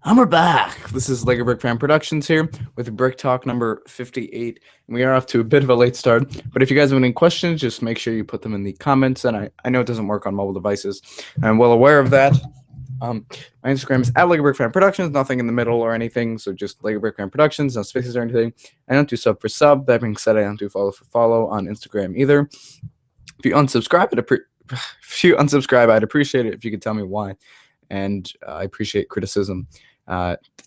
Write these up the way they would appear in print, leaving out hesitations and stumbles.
And we're back. This is LEGOBrickFan Productions here with BrickTalk number 58. And we are off to a bit of a late start. But if you guys have any questions, just make sure you put them in the comments. And I know it doesn't work on mobile devices. I'm well aware of that. My Instagram is at LEGOBrickFan Productions. Nothing in the middle or anything. So just LEGOBrickFan Productions. No spaces or anything. I don't do sub for sub. That being said, I don't do follow for follow on Instagram either. If you unsubscribe, I'd appreciate it if you could tell me why. And I appreciate criticism.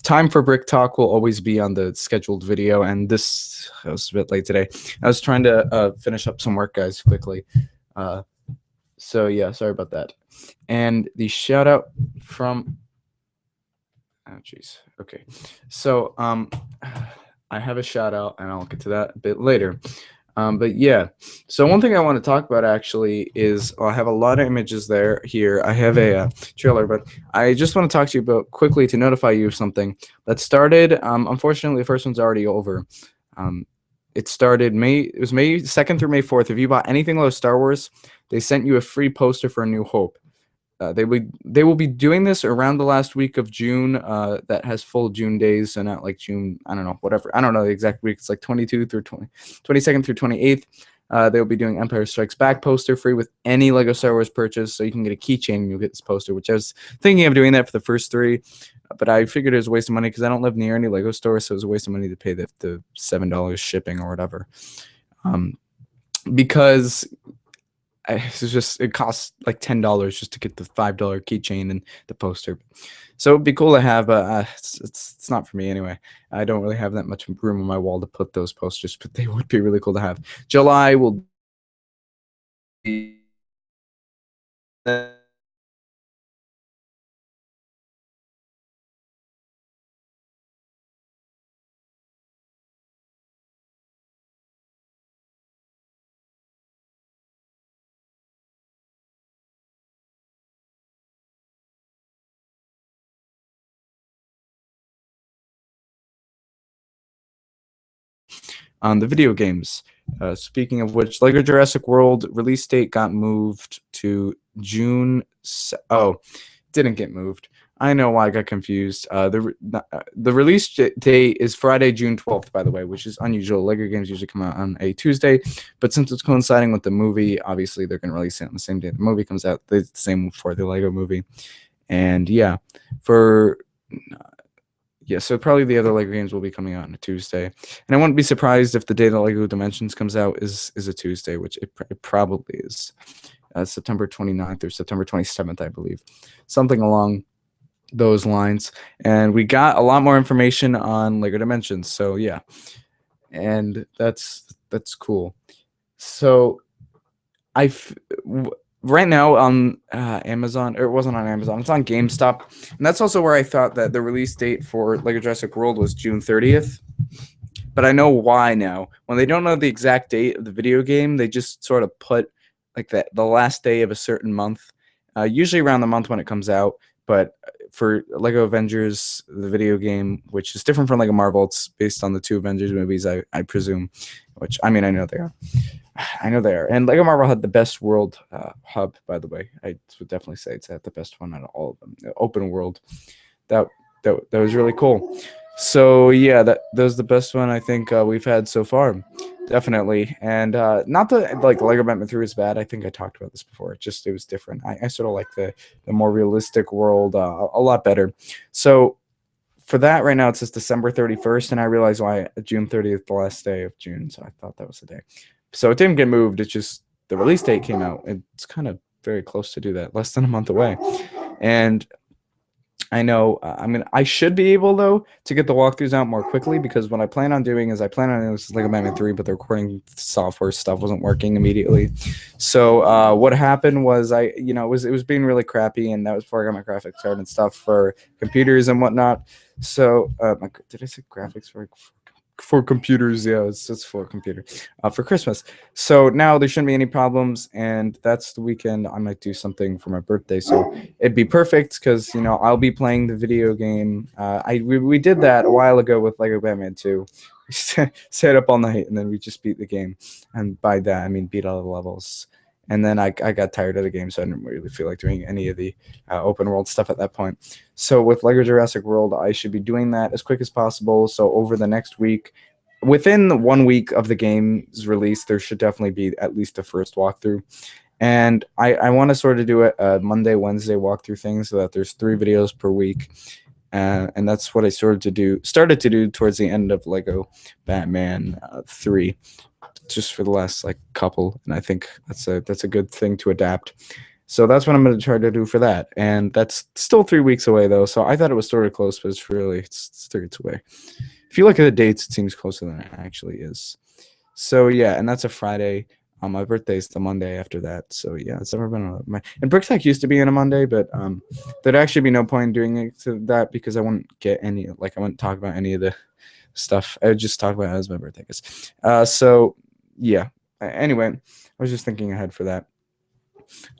Time for Brick Talk will always be on the scheduled video, and this I was a bit late today. I was trying to finish up some work, guys, quickly. So yeah, sorry about that. And the shout out from okay. So I have a shout out, and I'll get to that a bit later. But yeah, so one thing I want to talk about actually is I have a lot of images here. I have a trailer, but I just want to talk to you about quickly to notify you of something that started. Unfortunately, the first one's already over. It started it was May 2nd through May 4th. If you bought anything Lego Star Wars, they sent you a free poster for A New Hope. They will be doing this around the last week of June. That has full June days, so not like June. I don't know, whatever. I don't know the exact week. It's like 22 through 22nd through 28th. They'll be doing Empire Strikes Back poster free with any Lego Star Wars purchase. So you can get a keychain and you'll get this poster. Which I was thinking of doing that for the first three, but I figured it was a waste of money because I don't live near any Lego store, so it was a waste of money to pay the $7 shipping or whatever. Because it costs like $10 just to get the $5 keychain and the poster. So it'd be cool to have, but it's not for me anyway. I don't really have that much room on my wall to put those posters, but they would be really cool to have. July will be on the video games. Speaking of which, Lego Jurassic World release date got moved to June. Oh, didn't get moved. I know why I got confused. The release date is Friday, June 12th, by the way, which is unusual. Lego games usually come out on a Tuesday, but since it's coinciding with the movie, obviously they're going to release it on the same day the movie comes out. The same for the Lego movie. And yeah, so probably the other Lego games will be coming out on a Tuesday. And I wouldn't be surprised if the day that Lego Dimensions comes out is a Tuesday, which it probably is. September 29th or September 27th, I believe. Something along those lines. And we got a lot more information on Lego Dimensions. So yeah. And that's cool. So right now on Amazon, or it wasn't on Amazon, it's on GameStop, and that's also where I thought that the release date for Lego Jurassic World was June 30th. But I know why now. When they don't know the exact date of the video game, they just sort of put like the last day of a certain month, usually around the month when it comes out. But for Lego Avengers, the video game, which is different from Lego Marvel, it's based on the two Avengers movies, I presume. Which, I mean, I know they are. And Lego Marvel had the best world hub, by the way. I would definitely say it's the best one out of all of them. Open world. That was really cool. So yeah, that was the best one I think we've had so far. Definitely. And not that like Lego Batman 3 is bad. I think I talked about this before. It was different. I sort of like the more realistic world a lot better. So for that, right now it says December 31st, and I realize why June 30th, the last day of June. So I thought that was the day. So it didn't get moved. It's just the release date came out. It's kind of very close to do that, less than a month away. And I know I should be able, though, to get the walkthroughs out more quickly, because what I plan on doing is I plan on doing this Lego Batman 3, but the recording software stuff wasn't working immediately. So what happened was it was being really crappy, and that was before I got my graphics card and stuff for computers and whatnot. So did I say graphics for computers? Yeah, it's for computer for Christmas. So now there shouldn't be any problems, and that's the weekend I might do something for my birthday. So it'd be perfect because I'll be playing the video game. We did that a while ago with Lego Batman 2. We stayed up all night and then we just beat the game, and by that I mean beat all the levels. and then I got tired of the game, so I didn't really feel like doing any of the open world stuff at that point. So with Lego Jurassic World, I should be doing that as quick as possible. So over the next week, within 1 week of the game's release, there should definitely be at least the first walkthrough. And I want to sort of do a Monday, Wednesday walkthrough thing so that there's 3 videos per week. And that's what I started to do towards the end of Lego Batman 3, just for the last like couple. And I think that's a good thing to adapt. So that's what I'm going to try to do for that. And that's still 3 weeks away though. So I thought it was sort of close, but it's 3 weeks away. If you look at the dates, it seems closer than it actually is. So yeah, and that's a Friday. My birthday's the Monday after that. So yeah, it's never been and BrickTalk used to be on a Monday, but there'd actually be no point in doing it to that because I wouldn't get any, like I wouldn't talk about any of the stuff. I would just talk about it as my birthday is. So yeah. Anyway, I was just thinking ahead for that.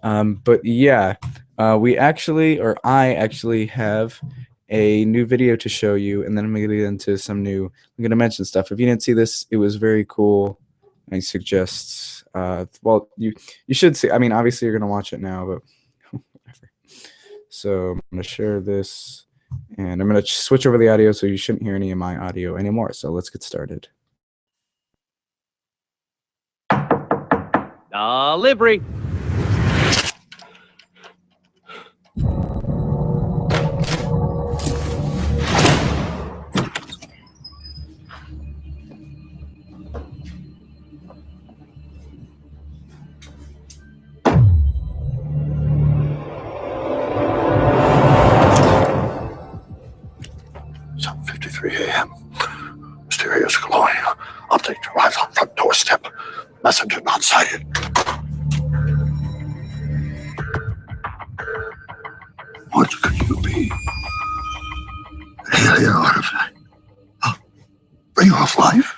But yeah, I actually have a new video to show you, and then I'm gonna get into some new. I'm gonna mention stuff. If you didn't see this, it was very cool. I suggest. Well, you should see. I mean, obviously you're gonna watch it now, but whatever. So I'm gonna share this, and I'm gonna switch over the audio, so you shouldn't hear any of my audio anymore. So let's get started. Delivery. Mysterious glowing. Update arrives on front doorstep. Messenger not sighted. What could you be? An alien artifact? A bringer of life?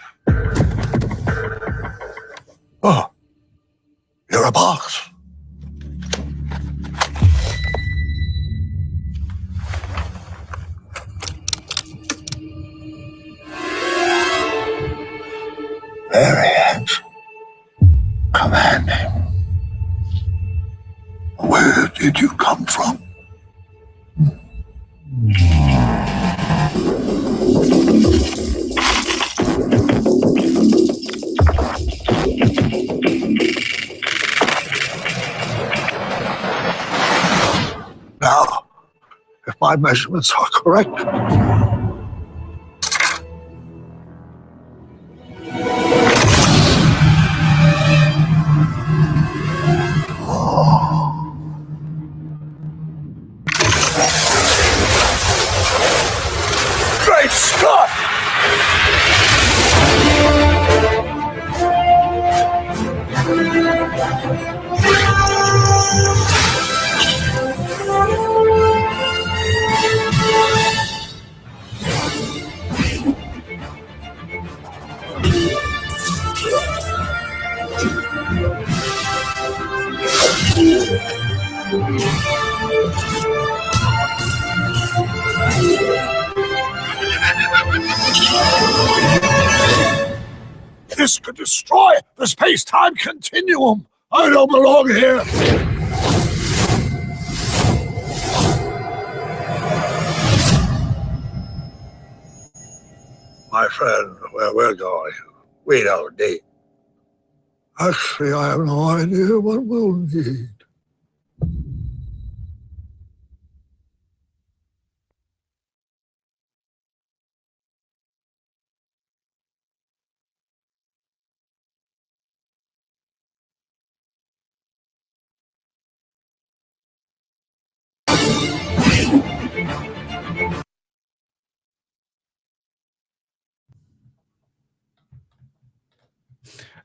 Oh, you're a box. Very handsome. Commanding. Where did you come from? Now, if my measurements are correct, Great Scott! This could destroy the space-time continuum. I don't belong here. My friend, where we're going, we don't need. Actually, I have no idea what we'll need.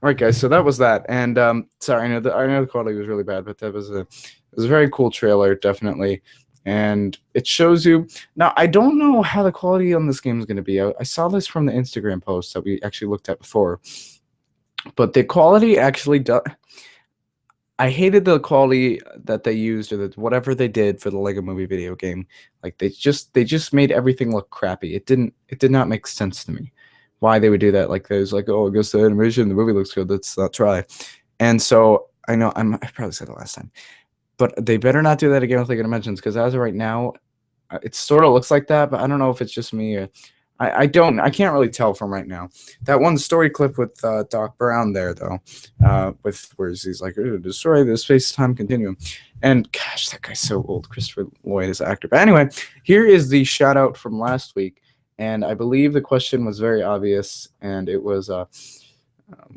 All right, guys. So that was that, and sorry, I know the quality was really bad, but it was a very cool trailer, definitely, and it shows you. Now, I don't know how the quality on this game is going to be. I saw this from the Instagram post that we actually looked at before, but the quality actually does. I hated the quality that they used, or whatever they did for the Lego Movie video game. Like they just made everything look crappy. It did not make sense to me why they would do that. Like there's like, oh, I guess the animation in the movie looks good, let's not try. And so I know I probably said it last time, but they better not do that again with Lego Dimensions, because as of right now, it sort of looks like that, but I don't know if it's just me. Or, I can't really tell from right now. That one story clip with Doc Brown there, though, with where he's like, destroy the space-time continuum. And gosh, that guy's so old. Christopher Lloyd is actor. But anyway, here is the shout out from last week. And I believe the question was very obvious, and it was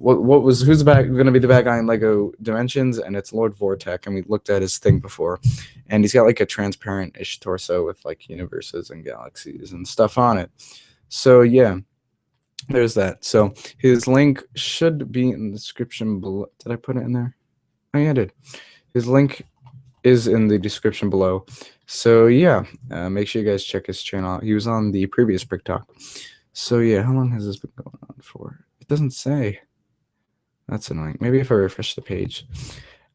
who's going to be the bad guy in Lego Dimensions? And it's Lord Vortek, and we looked at his thing before, and he's got like a transparent-ish torso with like universes and galaxies and stuff on it. So yeah, there's that. So his link should be in the description below. Did I put it in there? Oh yeah, I did. His link is in the description below. So yeah, make sure you guys check his channel out. He was on the previous BrickTalk. So yeah, how long has this been going on for? It doesn't say. That's annoying. Maybe if I refresh the page.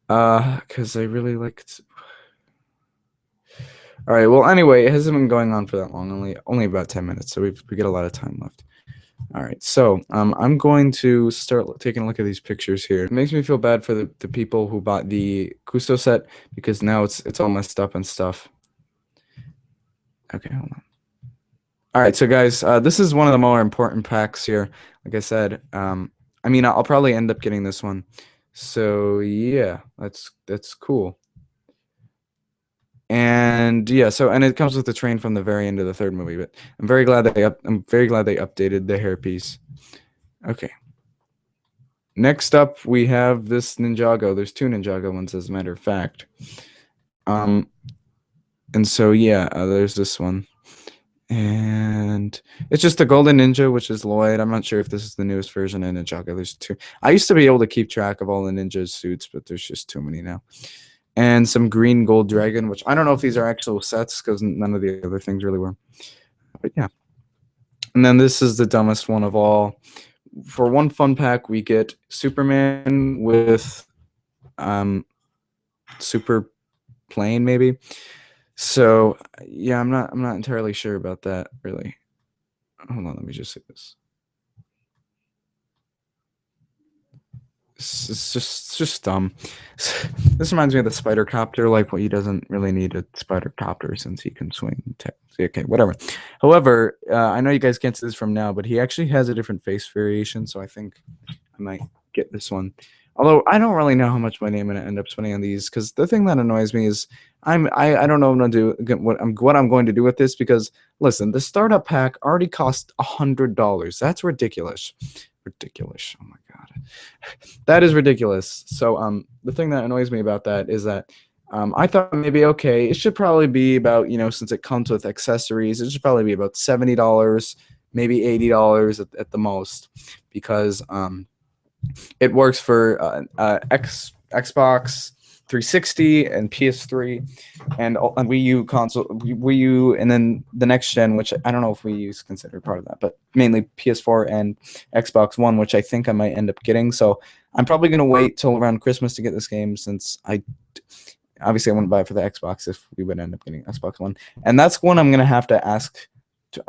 Because I really liked. All right. Well, anyway, it hasn't been going on for that long. Only about 10 minutes. So we get a lot of time left. All right. So I'm going to start taking a look at these pictures here. It makes me feel bad for the people who bought the Cousteau set, because now it's all messed up and stuff. Okay, hold on. All right, so guys, this is one of the more important packs here. Like I said, I mean, I'll probably end up getting this one. So yeah, that's cool. And yeah, and it comes with the train from the very end of the third movie. But I'm very glad they updated the hairpiece. Okay. Next up, we have this Ninjago. There's two Ninjago ones, as a matter of fact. And so yeah, there's this one. And it's just the Golden Ninja, which is Lloyd. I'm not sure if this is the newest version of Ninjago. There's two. I used to be able to keep track of all the ninja suits, but there's just too many now. And some green gold dragon, which I don't know if these are actual sets, because none of the other things really were. But yeah. And then this is the dumbest one of all. For one fun pack, we get Superman with super plane, maybe. So yeah, I'm not entirely sure about that, really. Hold on, let me just say this. It's just dumb. This reminds me of the spider copter. Like, well, he doesn't really need a spider copter since he can swing. Okay, whatever. However, I know you guys can't see this from now, but he actually has a different face variation, so I think I might get this one. Although I don't really know how much money I'm going to end up spending on these, because the thing that annoys me is I don't know what I'm going to do, what I'm going to do with this, because listen, the startup pack already cost $100. That's ridiculous. Ridiculous. Oh my god, that is ridiculous. So the thing that annoys me about that is that I thought maybe, okay, it should probably be about, since it comes with accessories, it should probably be about $70, maybe $80 at the most, because it works for Xbox 360 and PS3 and Wii U console, Wii U, and then the next gen, which I don't know if Wii U is considered part of that, but mainly PS4 and Xbox One, which I think I might end up getting. So I'm probably going to wait till around Christmas to get this game, since obviously I wouldn't buy it for the Xbox if we would end up getting Xbox One. And that's one I'm going to have to ask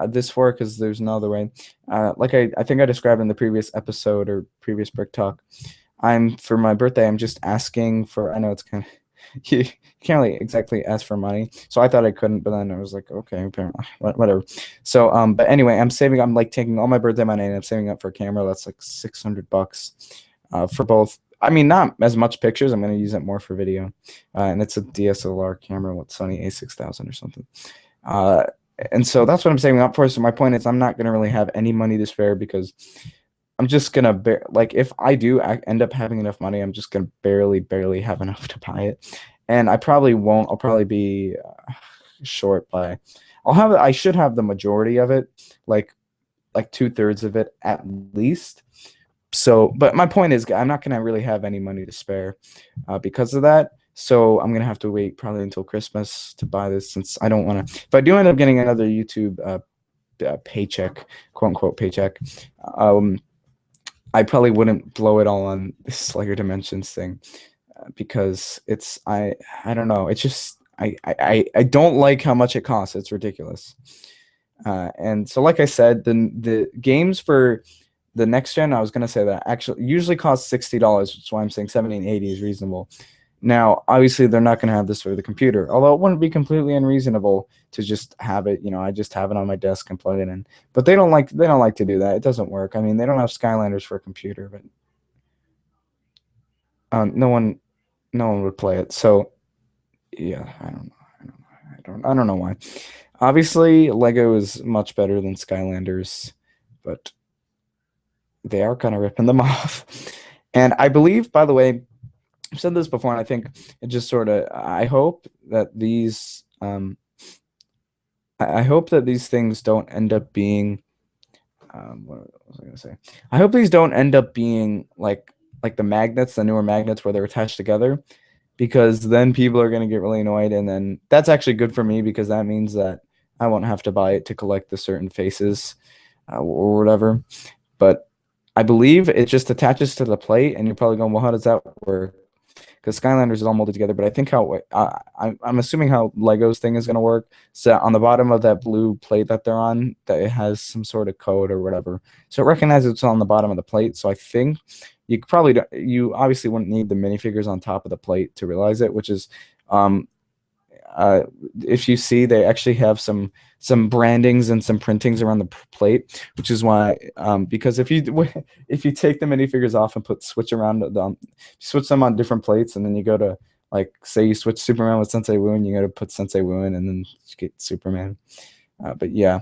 this for, because there's no other way. Like I think I described in the previous episode or previous BrickTalk, for my birthday, I'm just asking for, I know it's kind of, you can't really exactly ask for money, so I thought I couldn't, but then I was like, okay, apparently, whatever. So but anyway, I'm like taking all my birthday money and I'm saving up for a camera that's like $600 for both. I mean, not as much pictures, I'm going to use it more for video, and it's a DSLR camera with Sony A6000 or something. And so that's what I'm saving up for. So my point is, I'm not going to really have any money to spare, because I'm just going to, like, if I do end up having enough money, I'm just going to barely have enough to buy it. And I probably won't. I'll probably be short by, I should have the majority of it, like 2/3 of it at least. So, but my point is, I'm not going to really have any money to spare because of that. So I'm going to have to wait probably until Christmas to buy this, since I don't want to, if I do end up getting another YouTube paycheck, quote unquote paycheck, I probably wouldn't blow it all on this Lego Dimensions thing, because I don't know. It's just, I don't like how much it costs. It's ridiculous. And so, like I said, the games for the next gen, I was gonna say that actually usually costs $60, which is why I'm saying 70 and 80 is reasonable. Now, obviously, they're not gonna have this for the computer, although it wouldn't be completely unreasonable to just have it. I just have it on my desk and plug it in. But they don't like to do that. It doesn't work. I mean, they don't have Skylanders for a computer, but no one would play it. So yeah, I don't know. I don't know why. Obviously, Lego is much better than Skylanders, but they are kind of ripping them off. And I believe, by the way, I've said this before, and I think it just sort of. I hope that these. I hope that these things don't end up being. What was I gonna say? I hope these don't end up being like the magnets, the newer magnets where they're attached together, because then people are gonna get really annoyed, and then that's actually good for me because that means that I won't have to buy it to collect the certain faces, or whatever. But I believe it just attaches to the plate, and you're probably going, well, how does that work? Because Skylanders is all molded together. But I think I'm assuming how Lego's thing is going to work. So on the bottom of that blue plate that they're on, that it has some sort of code or whatever. So it recognizes it's on the bottom of the plate. So I think you obviously wouldn't need the minifigures on top of the plate to realize it, which is if you see, they actually have some brandings and some printings around the plate, which is why because if you take the minifigures off and switch them on different plates, and then you go to, like, say you switch Superman with Sensei Wu, and you go to put Sensei Wu in, and then you get Superman. But yeah,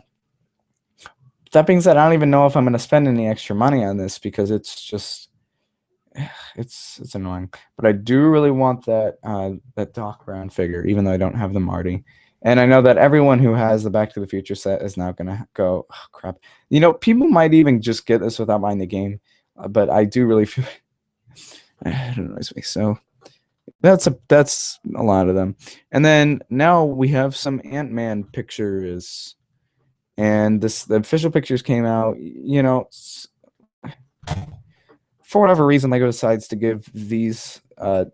that being said, I don't even know if I'm going to spend any extra money on this because it's just it's annoying. But I do really want that Doc Brown figure, even though I don't have the Marty. And I know that everyone who has the Back to the Future set is now gonna go, oh, crap. People might even just get this without buying the game, but I do really feel it annoys me. So that's a lot of them. And then now we have some Ant-Man pictures, and the official pictures came out. For whatever reason, Lego decides to give these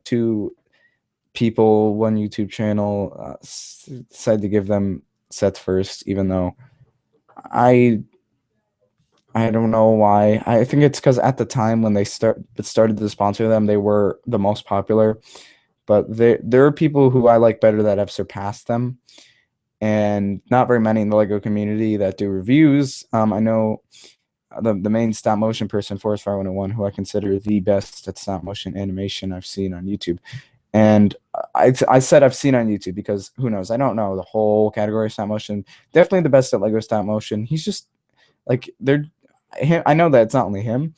two people, one YouTube channel, decide to give them sets first, even though I don't know why. I think it's because at the time when they started to sponsor them, they were the most popular. But there are people who I like better that have surpassed them, and not very many in the Lego community that do reviews. I know the main stop motion person, Forest Fire 101, who I consider the best at stop motion animation I've seen on YouTube. And I said I've seen on YouTube because who knows? I don't know the whole category of stop motion. Definitely the best at Lego stop motion. He's just like I know that it's not only him,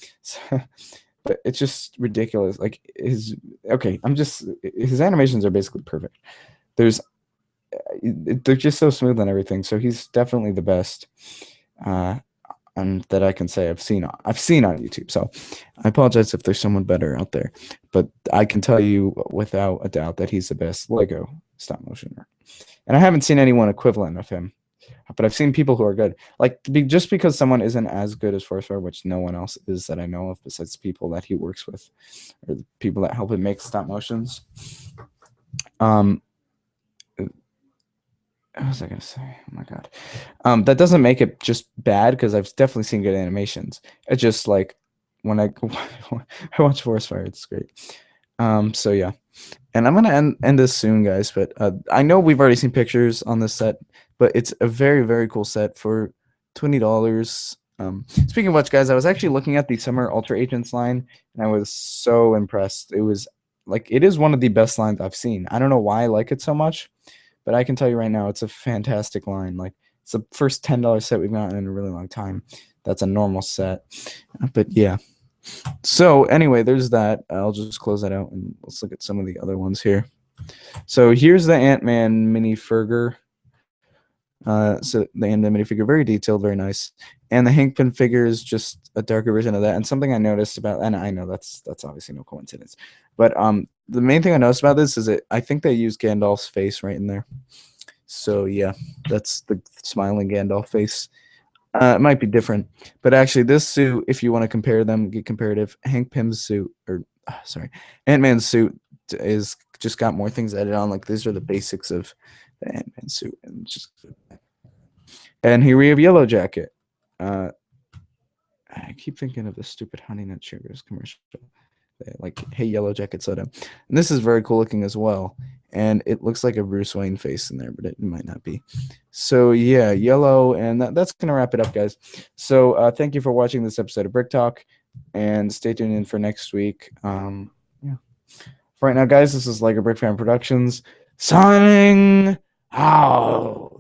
but it's just ridiculous. Like his animations are basically perfect. They're just so smooth and everything. So he's definitely the best. And that I can say I've seen on YouTube. So I apologize if there's someone better out there, but I can tell you without a doubt that he's the best Lego stop motioner. And I haven't seen anyone equivalent of him, but I've seen people who are good. Like, just because someone isn't as good as Force Fire, which no one else is that I know of besides people that he works with or the people that help him make stop motions. What was I gonna say? Oh my god. That doesn't make it just bad because I've definitely seen good animations. It's just like when I watch Forest Fire, it's great. So yeah, and I'm gonna end this soon, guys. But I know we've already seen pictures on this set, but it's a very, very cool set for $20. Speaking of which, guys, I was actually looking at the Summer Ultra Agents line, and I was so impressed. It is one of the best lines I've seen. I don't know why I like it so much, but I can tell you right now, it's a fantastic line. Like, it's the first $10 set we've gotten in a really long time. That's a normal set. But yeah. So anyway, there's that. I'll just close that out, and let's look at some of the other ones here. So here's the Ant-Man minifigure. So the Ant-Man minifigure, very detailed, very nice. And the Hank Pym figure is just a darker version of that. And something I noticed about, and I know that's obviously no coincidence, but the main thing I noticed about this is I think they used Gandalf's face right in there. So yeah, that's the smiling Gandalf face. It might be different, but actually this suit, if you want to compare them, get comparative, Hank Pym's suit, or sorry, Ant-Man's suit is just got more things added on. Like, these are the basics of the Ant-Man suit, and here we have Yellow Jacket. I keep thinking of the stupid Honey Nut Sugars commercial. Like, hey, Yellow Jacket Soda. And this is very cool looking as well. And it looks like a Bruce Wayne face in there, but it might not be. So, yeah, yellow. And that's going to wrap it up, guys. So, thank you for watching this episode of Brick Talk. And stay tuned in for next week. Yeah. For right now, guys, this is LEGOBrickFan Productions signing out.